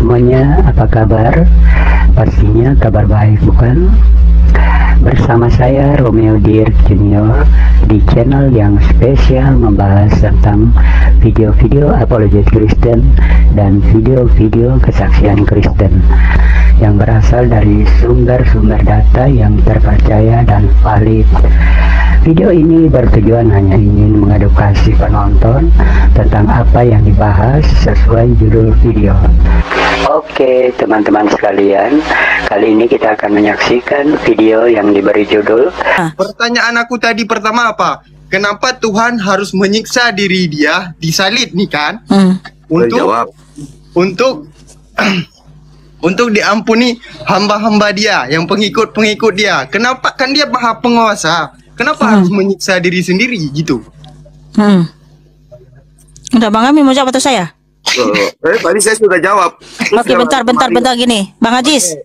semuanya, apa kabar? Pastinya kabar baik, bukan? Bersama saya Romeo Dirk Junior di channel yang spesial membahas tentang video-video apologet Kristen dan video-video kesaksian Kristen yang berasal dari sumber-sumber data yang terpercaya dan valid. Video ini bertujuan hanya ingin mengedukasi penonton tentang apa yang dibahas sesuai judul video. Oke teman-teman sekalian, kali ini kita akan menyaksikan video yang diberi judul Pertanyaan aku tadi pertama apa? Kenapa Tuhan harus menyiksa diri dia disalib nih kan? Untuk diampuni hamba-hamba dia, yang pengikut-pengikut dia. Kenapa? Kan dia maha penguasa. Kenapa harus menyiksa diri sendiri gitu? Udah Bang Amin mau jawab atau saya? Tadi saya sudah jawab. Oke, bentar gini, Bang Ajis.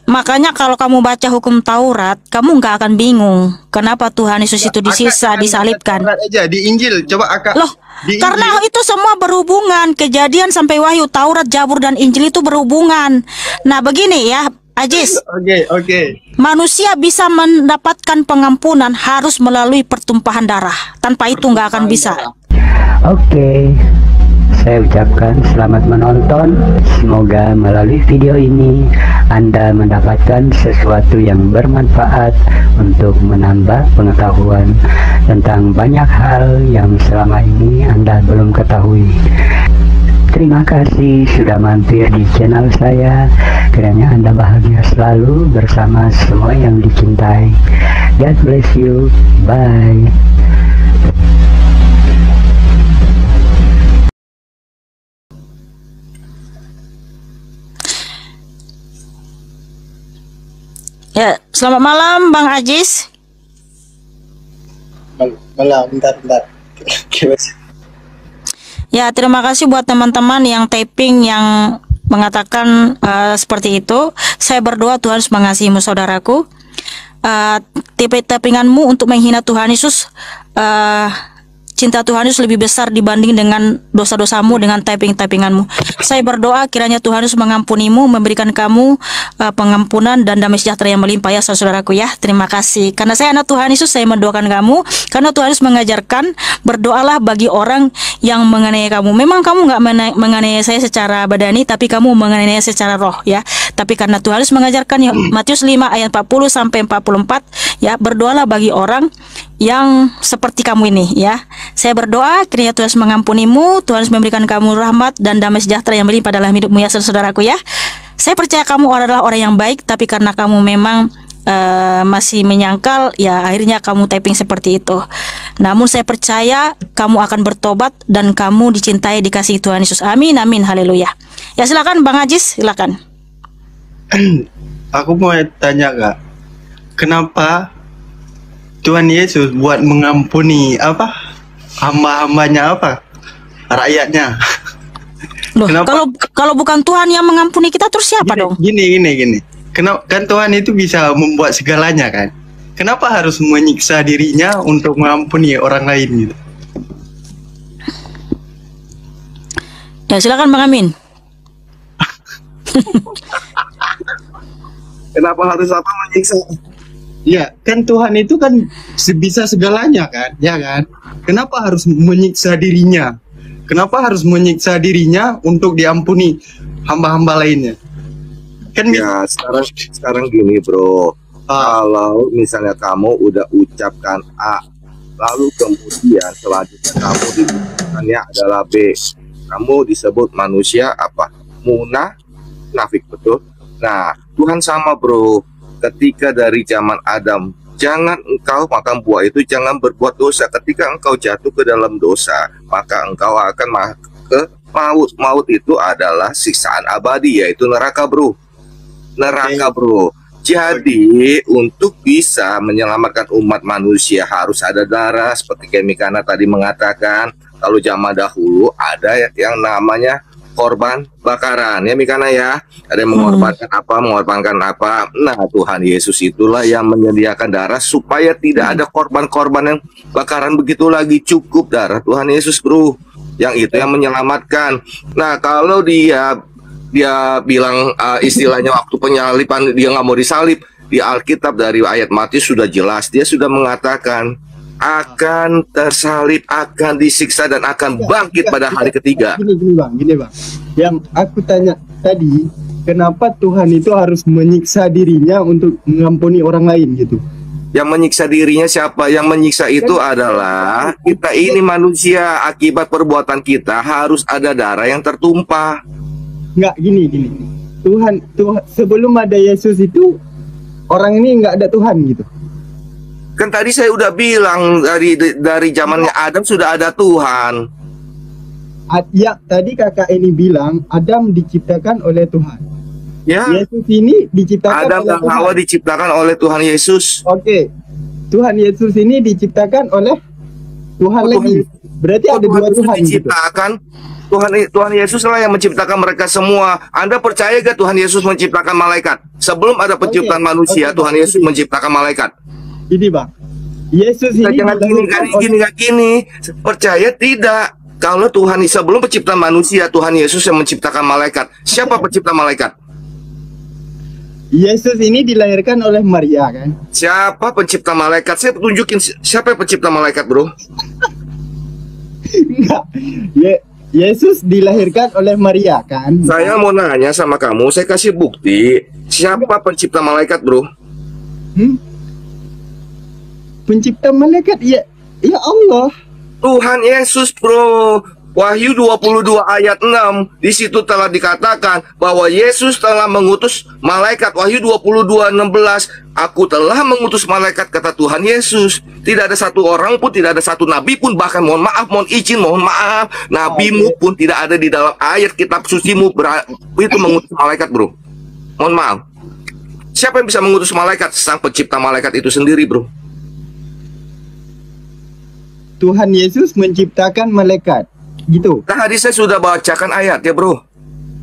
Makanya kalau kamu baca hukum Taurat, kamu nggak akan bingung kenapa Tuhan Yesus itu disiksa, disalibkan. Aja di Injil, coba akak. Loh, karena itu semua berhubungan. Kejadian sampai Wahyu, Taurat, Zabur dan Injil itu berhubungan. Nah, begini ya, Ajis. Oke. Manusia bisa mendapatkan pengampunan harus melalui pertumpahan darah. Tanpa itu nggak akan bisa. Oke, saya ucapkan selamat menonton. Semoga melalui video ini Anda mendapatkan sesuatu yang bermanfaat untuk menambah pengetahuan tentang banyak hal yang selama ini Anda belum ketahui. Terima kasih sudah mampir di channel saya. Kiranya Anda bahagia selalu bersama semua yang dicintai. God bless you. Bye. Ya, selamat malam Bang Ajis. Malam, bentar. Ya, terima kasih buat teman-teman yang taping yang mengatakan seperti itu. Saya berdoa Tuhan Yesus mengasihimu saudaraku. Tapinganmu untuk menghina Tuhan Yesus, cinta Tuhan Yesus lebih besar dibanding dengan dosa-dosamu dengan tapinganmu. Saya berdoa kiranya Tuhan Yesus mengampunimu, memberikan kamu pengampunan dan damai sejahtera yang melimpah ya saudaraku ya. Terima kasih. Karena saya anak Tuhan Yesus, saya mendoakan kamu. Karena Tuhan Yesus mengajarkan berdoalah bagi orang yang menganiaya kamu. Memang kamu nggak menganiaya saya secara badani, tapi kamu menganiaya secara roh ya. Tapi karena Tuhan Yesus mengajarkan ya, Matius 5 ayat 40 sampai 44 ya, berdoalah bagi orang yang seperti kamu ini ya. Saya berdoa kiranya Tuhan mengampunimu, Tuhan memberikan kamu rahmat dan damai sejahtera yang melimpah dalam hidupmu ya saudaraku ya. Saya percaya kamu adalah orang yang baik, tapi karena kamu memang masih menyangkal ya, akhirnya kamu typing seperti itu. Namun saya percaya kamu akan bertobat dan kamu dicintai, dikasihi Tuhan Yesus. Amin, amin, haleluya. Ya silakan Bang Ajis, silakan. Aku mau tanya Kak, kenapa Tuhan Yesus buat mengampuni apa hamba-hambanya, apa rakyatnya? Loh, kalau bukan Tuhan yang mengampuni kita, terus siapa dong? Gini. Kenapa kan Tuhan itu bisa membuat segalanya kan? Kenapa harus menyiksa dirinya untuk mengampuni orang lain gitu? Ya silakan Bang Amin. Kenapa harus apa menyiksa? Ya, kan Tuhan itu kan bisa segalanya kan, ya kan? Kenapa harus menyiksa dirinya? Kenapa harus menyiksa dirinya untuk diampuni hamba-hamba lainnya? Kan ya sekarang gini bro, kalau misalnya kamu udah ucapkan A, lalu kemudian selanjutnya kamu diucapkannya adalah B, kamu disebut manusia apa? Munafik, betul? Nah, Tuhan sama bro. Ketika dari zaman Adam, jangan engkau makan buah itu, jangan berbuat dosa. Ketika engkau jatuh ke dalam dosa, maka engkau akan ke maut. Maut itu adalah siksaan abadi, yaitu neraka bro. Bro. Jadi untuk bisa menyelamatkan umat manusia harus ada darah, seperti kayak Mikana tadi mengatakan. Kalau zaman dahulu ada yang namanya korban bakaran ya Mikana ya, ada yang mengorbankan apa. Nah Tuhan Yesus itulah yang menyediakan darah supaya tidak ada korban-korban yang bakaran begitu lagi. Cukup darah Tuhan Yesus bro, yang itu yang menyelamatkan. Nah kalau dia dia bilang istilahnya waktu penyalipan dia nggak mau disalib. Di Alkitab dari ayat Matius sudah jelas, dia sudah mengatakan akan tersalib, akan disiksa dan akan bangkit pada hari ketiga. Gini bang. Yang aku tanya tadi, kenapa Tuhan itu harus menyiksa dirinya untuk mengampuni orang lain gitu? Yang menyiksa dirinya siapa? Yang menyiksa itu adalah kita ini manusia. Akibat perbuatan kita harus ada darah yang tertumpah. Nggak gini. Tuhan sebelum ada Yesus itu orang ini nggak ada Tuhan gitu. Kan tadi saya udah bilang dari zamannya Adam sudah ada Tuhan. Ya, tadi kakak ini bilang Adam diciptakan oleh Tuhan. Ya. Yesus ini diciptakan Adam oleh dan Tuhan. Hawa diciptakan oleh Tuhan Yesus. Oke. Tuhan Yesus ini diciptakan oleh Tuhan lagi. Berarti ada dua Tuhan gitu. Diciptakan. Tuhan Yesus lah yang menciptakan mereka semua. Anda percaya gak Tuhan Yesus menciptakan malaikat? Sebelum ada penciptaan manusia, Tuhan Yesus menciptakan malaikat. Ini bang, Yesus ini Jangan gini. Percaya tidak? Kalau Tuhan sebelum penciptaan manusia, Tuhan Yesus yang menciptakan malaikat. Siapa pencipta malaikat? Yesus ini dilahirkan oleh Maria kan? Siapa pencipta malaikat? Saya tunjukin siapa yang pencipta malaikat, bro. Enggak. Yesus dilahirkan oleh Maria kan? Saya mau nanya sama kamu, saya kasih bukti. Siapa pencipta malaikat, bro? Pencipta malaikat ya Allah. Tuhan Yesus, bro. Wahyu 22 ayat 6. Di situ telah dikatakan bahwa Yesus telah mengutus malaikat. Wahyu 22:16. Aku telah mengutus malaikat, kata Tuhan Yesus. Tidak ada satu orang pun, tidak ada satu nabi pun, bahkan mohon maaf, nabimu pun tidak ada di dalam ayat kitab sucimu itu mengutus malaikat, bro. Mohon maaf. Siapa yang bisa mengutus malaikat? Sang pencipta malaikat itu sendiri, bro. Tuhan Yesus menciptakan malaikat. Gitu. Tadi saya sudah bacakan ayat ya, bro.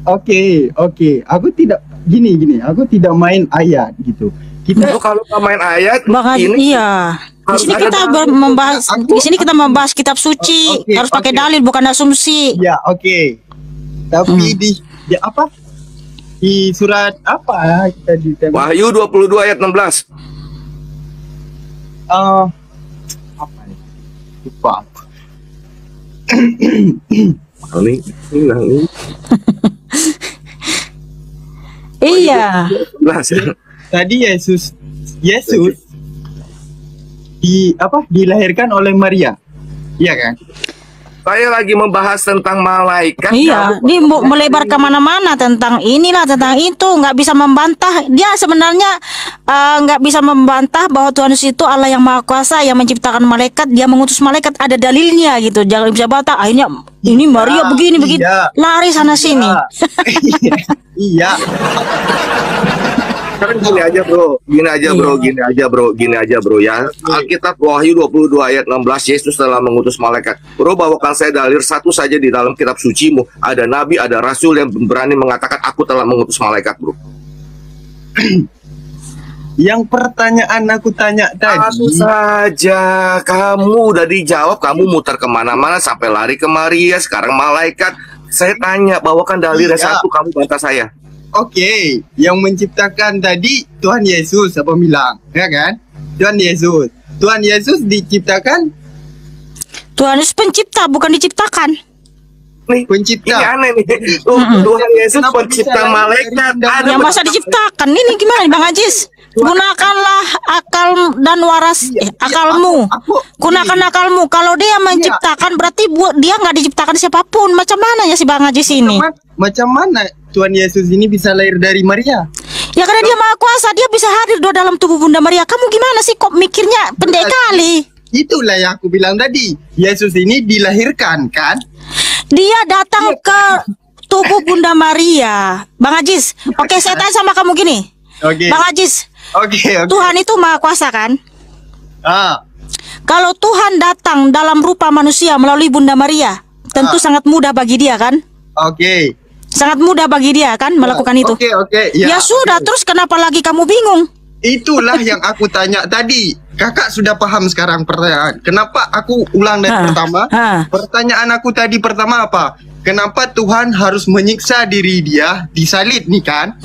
Oke. Aku tidak gini. Aku tidak main ayat gitu. Kita kalau main ayat Di sini kita membahas kitab suci. Harus pakai dalil, bukan asumsi. Ya, oke. Tapi di apa? Di surat apa kita di Wahyu 22 ayat 16. Apa ya? Lupa. Ini. Iya. Tadi Yesus dilahirkan oleh Maria. Iya kan? Saya lagi membahas tentang malaikat. Iya, ini melebar kemana-mana tentang inilah, tentang itu, nggak bisa membantah. Dia sebenarnya nggak bisa membantah bahwa Tuhan Yesus itu Allah yang Maha Kuasa yang menciptakan malaikat, dia mengutus malaikat, ada dalilnya gitu. Jangan bisa bantah. Akhirnya ini Maria begini, lari sana sini. Iya. Sekarang gini aja bro ya. Alkitab Wahyu 22 ayat 16, Yesus telah mengutus malaikat. Bro, bawakan saya dalil satu saja di dalam kitab sucimu. Ada nabi, ada rasul yang berani mengatakan aku telah mengutus malaikat, bro. Yang pertanyaan aku tanya tadi. Langsung saja, kamu udah dijawab, kamu muter kemana-mana sampai lari ke Maria, sekarang malaikat. Saya tanya, bawakan dalilnya satu, kamu bantah saya. Oke, yang menciptakan tadi Tuhan Yesus, apa bilang, ya kan? Tuhan Yesus diciptakan. Tuhan Yesus pencipta, bukan diciptakan. Nih, Pencipta. ini aneh nih. Tuhan Yesus pencipta malaikat. Yang masa diciptakan ini gimana, Bang Ajis? Gunakanlah akal dan waras akalmu. Gunakan akalmu. Kalau dia menciptakan berarti dia nggak diciptakan siapapun. Macam mana ya si Bang Ajis ini? Macam mana Tuhan Yesus ini bisa lahir dari Maria? Ya karena dia Maha Kuasa, dia bisa hadir dalam tubuh Bunda Maria. Kamu gimana sih kok mikirnya pendek kali? Itulah yang aku bilang tadi. Yesus ini dilahirkan kan? Dia datang ke tubuh Bunda Maria. Bang Ajis, oke, saya tanya sama kamu gini. Bang Ajis, Tuhan itu Maha Kuasa kan? Kalau Tuhan datang dalam rupa manusia melalui Bunda Maria, tentu sangat mudah bagi dia kan? Sangat mudah bagi dia kan melakukan itu. Ya sudah, terus kenapa lagi kamu bingung? Itulah yang aku tanya tadi. kakak sudah paham sekarang pertanyaan. Kenapa aku ulang dari pertama? Pertanyaan aku tadi pertama apa? Kenapa Tuhan harus menyiksa diri dia disalib nih kan?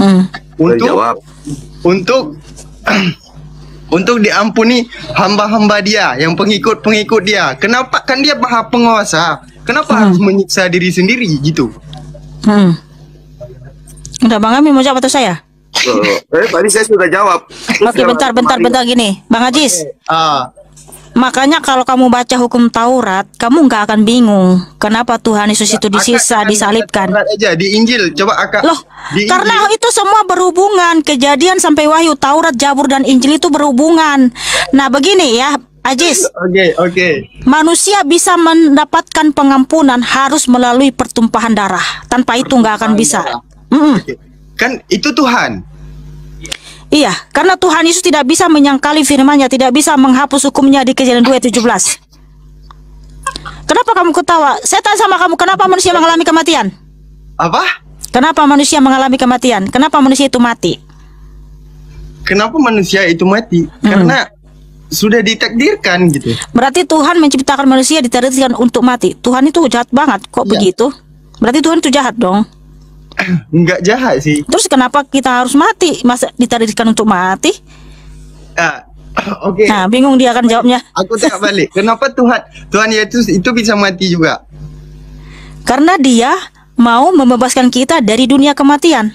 Untuk untuk diampuni hamba-hamba dia, yang pengikut-pengikut dia. Kenapa? Kan dia maha penguasa. Kenapa harus menyiksa diri sendiri gitu? Udah Bang Ami mau jawab atau saya? Tadi saya sudah jawab. Oke, bentar gini, Bang Ajis. Makanya kalau kamu baca hukum Taurat, kamu nggak akan bingung kenapa Tuhan Yesus itu disiksa, disalibkan. Aja di Injil, coba akak. Loh, karena itu semua berhubungan. Kejadian sampai Wahyu, Taurat, Zabur dan Injil itu berhubungan. Nah, begini ya, Ajis. Oke. Manusia bisa mendapatkan pengampunan harus melalui pertumpahan darah. Tanpa itu nggak akan bisa. Kan itu Tuhan. Iya, karena Tuhan Yesus tidak bisa menyangkali firman-Nya, tidak bisa menghapus hukumnya di Kejadian 2:17. Kenapa kamu ketawa? Saya tanya sama kamu, kenapa manusia mengalami kematian? Apa? Kenapa manusia mengalami kematian? Kenapa manusia itu mati? Kenapa manusia itu mati? Karena sudah ditakdirkan gitu. Berarti Tuhan menciptakan manusia ditakdirkan untuk mati. Tuhan itu jahat banget, kok begitu? Berarti Tuhan itu jahat dong. Enggak jahat sih. Terus kenapa kita harus mati? Masa ditakdirkan untuk mati? Oke. Nah, bingung dia akan jawabnya. Aku tanya balik. Kenapa Tuhan Yesus itu bisa mati juga? Karena dia mau membebaskan kita dari dunia kematian.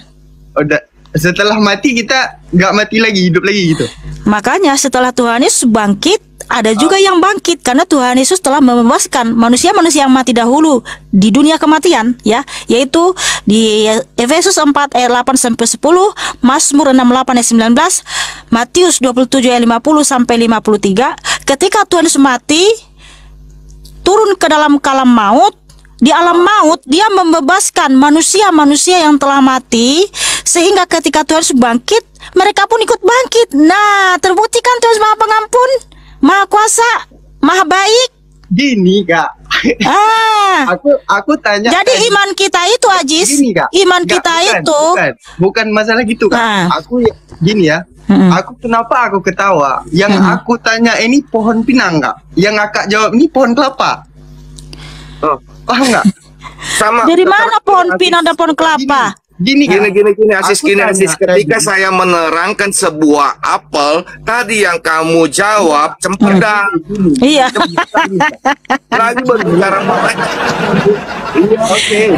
Setelah mati kita nggak mati lagi, hidup lagi gitu. Makanya setelah Tuhan Yesus bangkit, ada juga yang bangkit karena Tuhan Yesus telah membebaskan manusia-manusia yang mati dahulu di dunia kematian, ya, yaitu di Efesus 4 ayat 8 sampai 10, Mazmur 68 ayat 19, Matius 27 ayat 50 sampai 53. Ketika Tuhan Yesus mati, turun ke dalam alam maut, di alam maut dia membebaskan manusia-manusia yang telah mati, sehingga ketika Tuhan Yesus bangkit, mereka pun ikut bangkit. Nah, terbuktikan Tuhan Maha Pengampun, Maha Kuasa, Maha Baik. Gini Kak. Aku tanya. Jadi iman kita itu, Ajis, gini, Kak. Iman kita itu bukan masalah gitu Kak. Aku gini ya. Aku kenapa aku ketawa? Yang aku tanya ini pohon pinang Kak. Yang Kakak jawab ini pohon kelapa. Paham nggak? Sama. Dari mana pohon pinang dan pohon kelapa? Gini Asis, ketika saya menerangkan sebuah apel tadi yang kamu jawab cempedak. Iya. Lagi berbicara. Oke,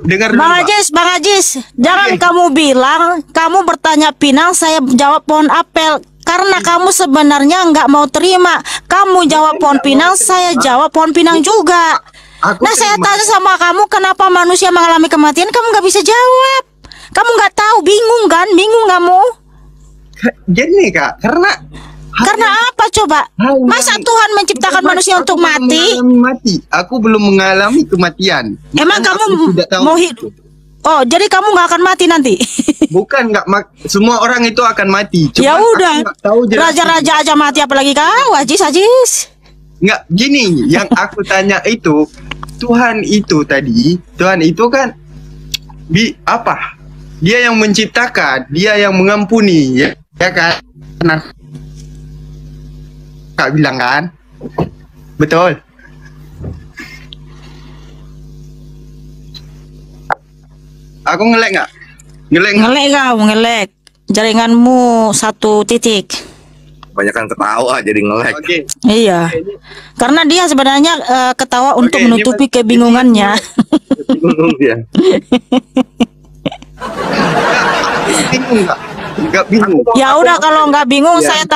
dengar Bang Ajis, jangan kamu bilang kamu bertanya pinang, saya jawab pohon apel. Karena kamu sebenarnya nggak mau terima. Kamu jawab pohon pinang, saya jawab pohon pinang juga. Saya tanya sama kamu, kenapa manusia mengalami kematian? Kamu nggak bisa jawab. Kamu nggak tahu, bingung kan? Bingung kamu? Gini Kak, karena apa coba? Masa Tuhan menciptakan manusia untuk mati? Aku belum mengalami kematian. Emang kamu mau hidup? Oh, jadi kamu nggak akan mati nanti? Bukan semua orang itu akan mati. Ya udah, raja-raja aja mati, apalagi kau, Ajis. Nggak, gini, yang aku tanya itu, Tuhan itu kan apa? Dia yang menciptakan, dia yang mengampuni, ya kan? Nah, Kak bilang kan? Betul. Aku ngelek nggak? Ngelek. Jaringanmu 1 titik. Kebanyakan ketawa jadi ngelek. Iya. Karena dia sebenarnya ketawa untuk menutupi kebingungannya. Bingung dia. Nggak bingung. Ya udah, kalau nggak bingung, saya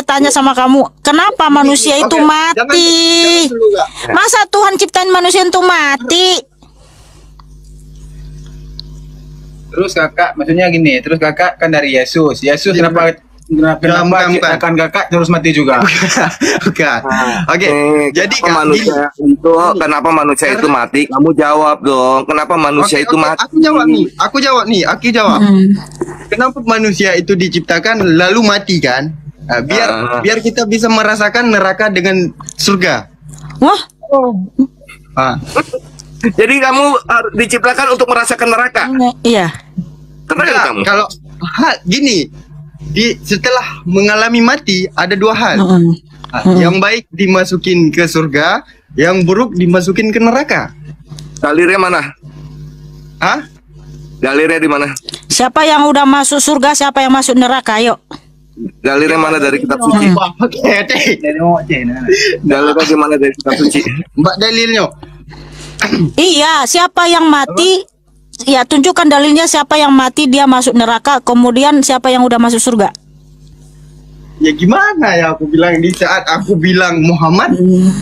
tanya sama kamu, kenapa manusia itu mati? Masa Tuhan ciptain manusia untuk mati? Terus kakak, maksudnya gini, terus kakak kan dari Yesus. Kenapa ciptakan kakak terus mati juga? Bukan. Oke. Jadi manusia itu kenapa manusia itu mati? Kamu jawab dong. Kenapa manusia itu mati? Aku jawab. Kenapa manusia itu diciptakan lalu mati kan? Biar kita bisa merasakan neraka dengan surga. Wah. Jadi kamu diciptakan untuk merasakan neraka? Iya. Kamu? Kalau gini, setelah mengalami mati ada dua hal. Yang baik dimasukin ke surga, yang buruk dimasukin ke neraka. Dalilnya mana? Hah? Dalilnya di mana? Siapa yang udah masuk surga, siapa yang masuk neraka? Ayo. Dalilnya mana dari kitab suci? Oke, Dalilnya di mana dari kitab suci? Mbak dalilnya. Iya, siapa yang mati? Ya, tunjukkan dalilnya siapa yang mati dia masuk neraka, kemudian siapa yang udah masuk surga. Ya gimana ya aku bilang di saat aku bilang Muhammad,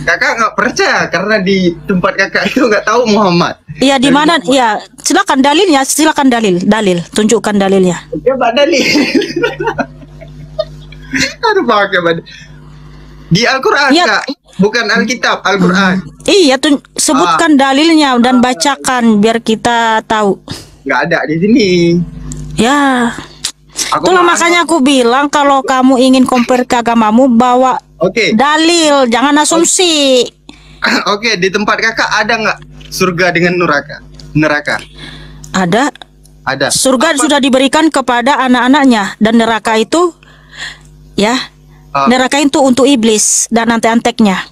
kakak nggak percaya karena di tempat kakak itu nggak tahu Muhammad. Iya, di mana? Ya, silakan dalilnya, silakan dalil, tunjukkan dalilnya. Ya Mbak dalil. Aduh pakai Mbak. Di Al-Quran Ya. Kak, bukan Alkitab, Al-Quran. Iya, sebutkan dalilnya dan bacakan biar kita tahu. Nggak ada di sini. Ya, Aku itulah mau- makanya aku bilang kalau kamu ingin compare ke agamamu, bawa Oke, dalil, jangan asumsi. oke, di tempat kakak ada nggak surga dengan neraka? Neraka Ada. ada. Surga sudah diberikan kepada anak-anaknya, dan neraka itu, ya, neraka itu untuk iblis dan antek-anteknya.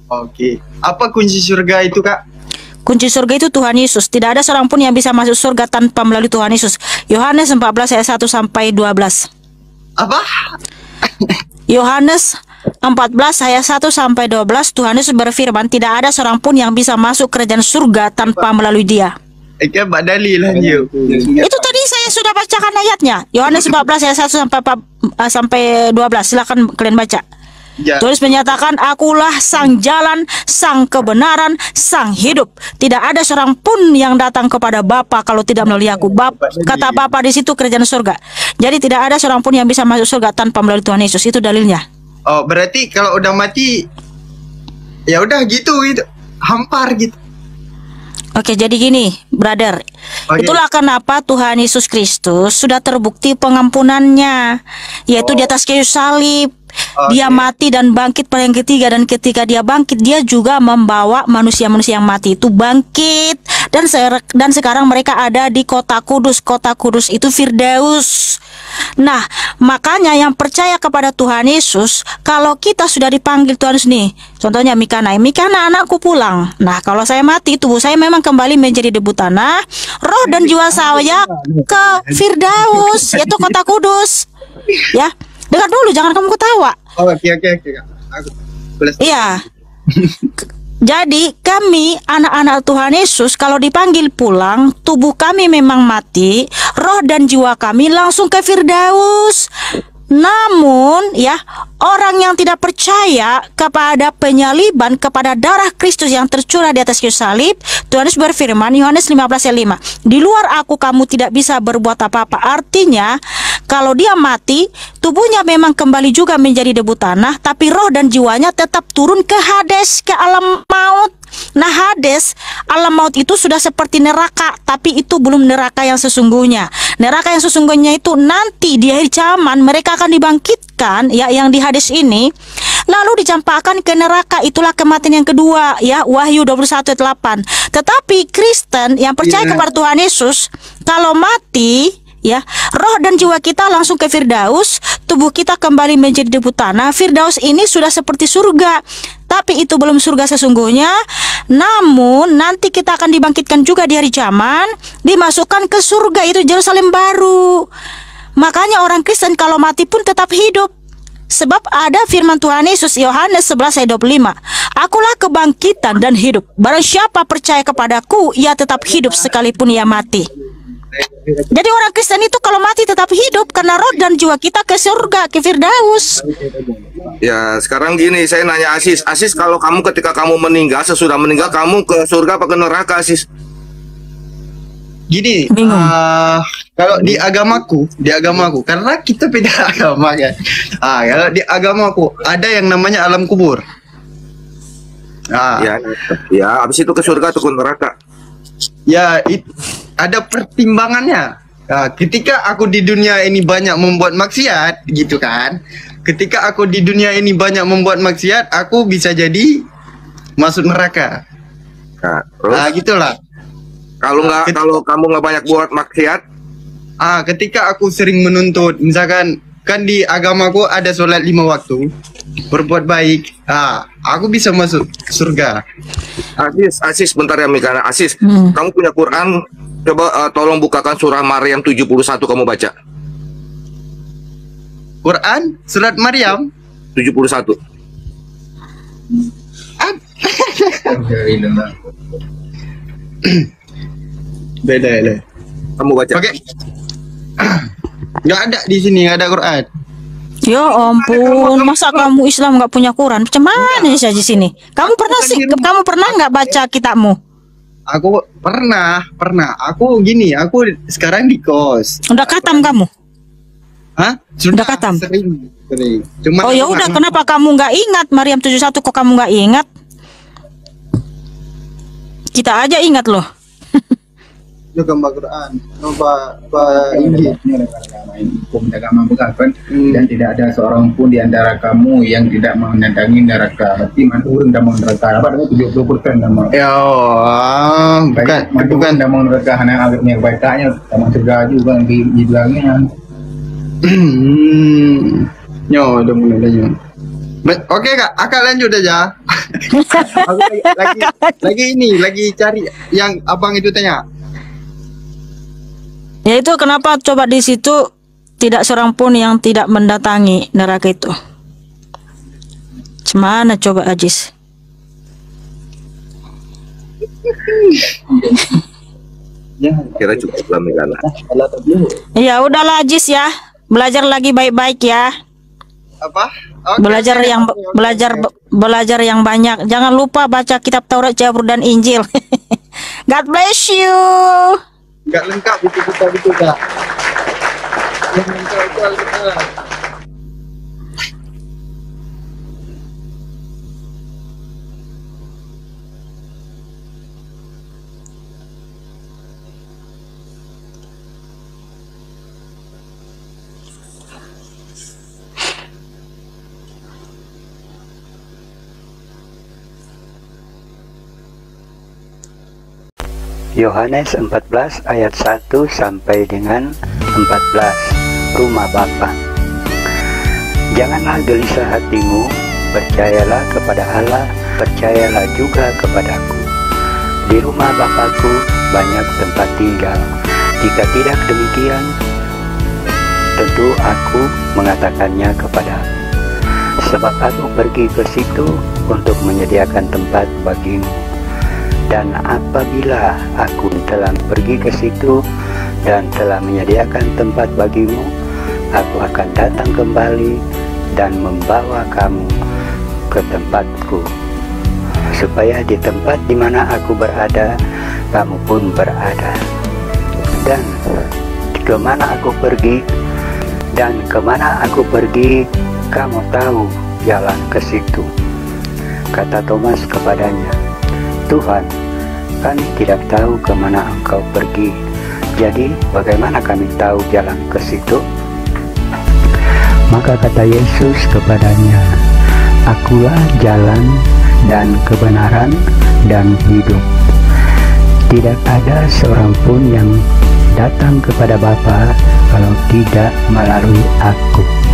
Oke, apa kunci surga itu kak? Kunci surga itu Tuhan Yesus. Tidak ada seorang pun yang bisa masuk surga tanpa melalui Tuhan Yesus. Yohanes 14 ayat 1 sampai 12. Apa? Yohanes 14 ayat 1 sampai 12, Tuhan Yesus berfirman, tidak ada seorang pun yang bisa masuk kerajaan surga tanpa melalui Dia. Oke, Mbak dalil lanjut. Itu tadi saya sudah bacakan ayatnya. Yohanes 14 ayat 1 sampai 12. Silakan kalian baca. Ya. Tulis menyatakan, akulah sang jalan, sang kebenaran, sang hidup. Tidak ada seorang pun yang datang kepada Bapa kalau tidak melalui aku. Kata Bapa di situ kerajaan surga. Jadi tidak ada seorang pun yang bisa masuk surga tanpa melalui Tuhan Yesus. Itu dalilnya. Oh, berarti kalau udah mati ya udah gitu. Hampar gitu. Oke, jadi gini, brother. Oke. Itulah kenapa Tuhan Yesus Kristus sudah terbukti pengampunannya, yaitu di atas kayu salib. Dia mati dan bangkit pada yang ketiga, dan ketika dia bangkit, dia juga membawa manusia-manusia yang mati itu bangkit, dan sekarang mereka ada di kota kudus. Kota kudus itu Firdaus. Nah, makanya yang percaya kepada Tuhan Yesus, kalau kita sudah dipanggil Tuhan Yesus nih, contohnya Mikana, anakku pulang. Nah, kalau saya mati, tubuh saya memang kembali menjadi debu tanah, roh dan jiwa saya ke Firdaus, yaitu kota kudus. Ya, dengar dulu, jangan kamu ketawa. Oh, oke. Aku Iya. Jadi kami anak-anak Tuhan Yesus kalau dipanggil pulang, tubuh kami memang mati, roh dan jiwa kami langsung ke Firdaus. Namun ya, orang yang tidak percaya kepada penyaliban, kepada darah Kristus yang tercurah di atas kayu salib, Tuhan Yesus berfirman, Yohanes 15 ayat 5, di luar aku kamu tidak bisa berbuat apa-apa. Artinya kalau dia mati, tubuhnya memang kembali juga menjadi debu tanah, tapi roh dan jiwanya tetap turun ke Hades, ke alam maut. Nah, Hades, alam maut itu sudah seperti neraka, tapi itu belum neraka yang sesungguhnya. Neraka yang sesungguhnya itu nanti di akhir zaman mereka akan dibangkitkan, ya, yang di Hades ini, lalu dicampakkan ke neraka. Itulah kematian yang kedua, ya, Wahyu 21 ayat 8. Tetapi Kristen yang percaya kepada Tuhan Yesus, kalau mati, ya, roh dan jiwa kita langsung ke Firdaus, tubuh kita kembali menjadi debu tanah. Firdaus ini sudah seperti surga, tapi itu belum surga sesungguhnya. Namun nanti kita akan dibangkitkan juga di hari zaman, dimasukkan ke surga, itu Yerusalem baru. Makanya orang Kristen kalau mati pun tetap hidup. Sebab ada firman Tuhan Yesus, Yohanes 11 ayat 25, akulah kebangkitan dan hidup. Barang siapa percaya kepadaku, ia tetap hidup sekalipun ia mati. Jadi orang Kristen itu kalau mati tetap hidup karena roh dan jiwa kita ke surga, ke Firdaus. Ya, sekarang gini, saya nanya Asis. Asis, kalau kamu ketika kamu meninggal, sesudah meninggal, kamu ke surga apa ke neraka, Asis? Gini, Bingung. kalau di agamaku, karena kita beda agama kan. Kalau di agamaku ada yang namanya alam kubur. Ya, habis itu ke surga atau ke neraka? Ya, ada pertimbangannya. Ketika aku di dunia ini banyak membuat maksiat, gitu kan? Ketika aku di dunia ini banyak membuat maksiat, aku bisa jadi masuk neraka. Nah, terus? Gitulah. Kalau kamu nggak banyak buat maksiat, Ketika aku sering menuntut, misalkan kan di agamaku ada sholat 5 waktu, berbuat baik, aku bisa masuk surga. Asis bentar ya Mikana. Asis, kamu punya Quran, coba tolong bukakan surah Maryam 71 kamu baca. Quran surat Maryam 71. Beda ya. Kamu baca. Oke. Nggak ada di sini, nggak ada Quran. Ya ampun, masa kamu Islam nggak punya Quran? Macam mana sih di sini? Kamu pernah nggak baca kitabmu? Aku pernah. Aku gini, aku sekarang di kos. Udah khatam kamu? Hah? Udah khatam? Sering. Cuma Oh ya udah, kenapa kamu nggak ingat Maryam 71 kok kamu nggak ingat? Kita aja ingat loh. Itu gambar Quran, coba Injil. Hukum agama bukan kan? Dan tidak ada seorang pun di antara kamu yang tidak mendatangi neraka. Berarti manturun dan mau neraka. Apa dengan 70% nama? Ya, bukan dan mau neraka hanya yang baiknya sama surga juga di bilangnya. Nyo, udah mulai nyo. Oke kak, akak lanjut aja. Aku lagi cari yang abang itu tanya. Ya itu kenapa coba di situ tidak seorang pun yang tidak mendatangi neraka itu. Cemana coba Ajis? Kira cukup lah Mikana. Ya udahlah Ajis ya, belajar lagi baik-baik ya. Apa? Belajar yang banyak. Jangan lupa baca kitab Taurat, Zabur dan Injil. God bless you. Nggak lengkap itu kita itu kak. Yang lengkap itu Alkitab. Yohanes 14 ayat 1 sampai dengan 14. Rumah Bapa. Janganlah gelisah hatimu, percayalah kepada Allah, percayalah juga kepadaku. Di rumah Bapakku banyak tempat tinggal. Jika tidak demikian, tentu aku mengatakannya kepadamu. Sebab aku pergi ke situ untuk menyediakan tempat bagimu. Dan apabila aku telah pergi ke situ dan telah menyediakan tempat bagimu, aku akan datang kembali dan membawa kamu ke tempatku, supaya di tempat di mana aku berada, kamu pun berada. Dan kemana aku pergi, kamu tahu jalan ke situ. Kata Thomas kepadanya, Tuhan, kami tidak tahu kemana engkau pergi, jadi bagaimana kami tahu jalan ke situ? Maka kata Yesus kepadanya, Akulah jalan dan kebenaran dan hidup. Tidak ada seorang pun yang datang kepada Bapa kalau tidak melalui Aku.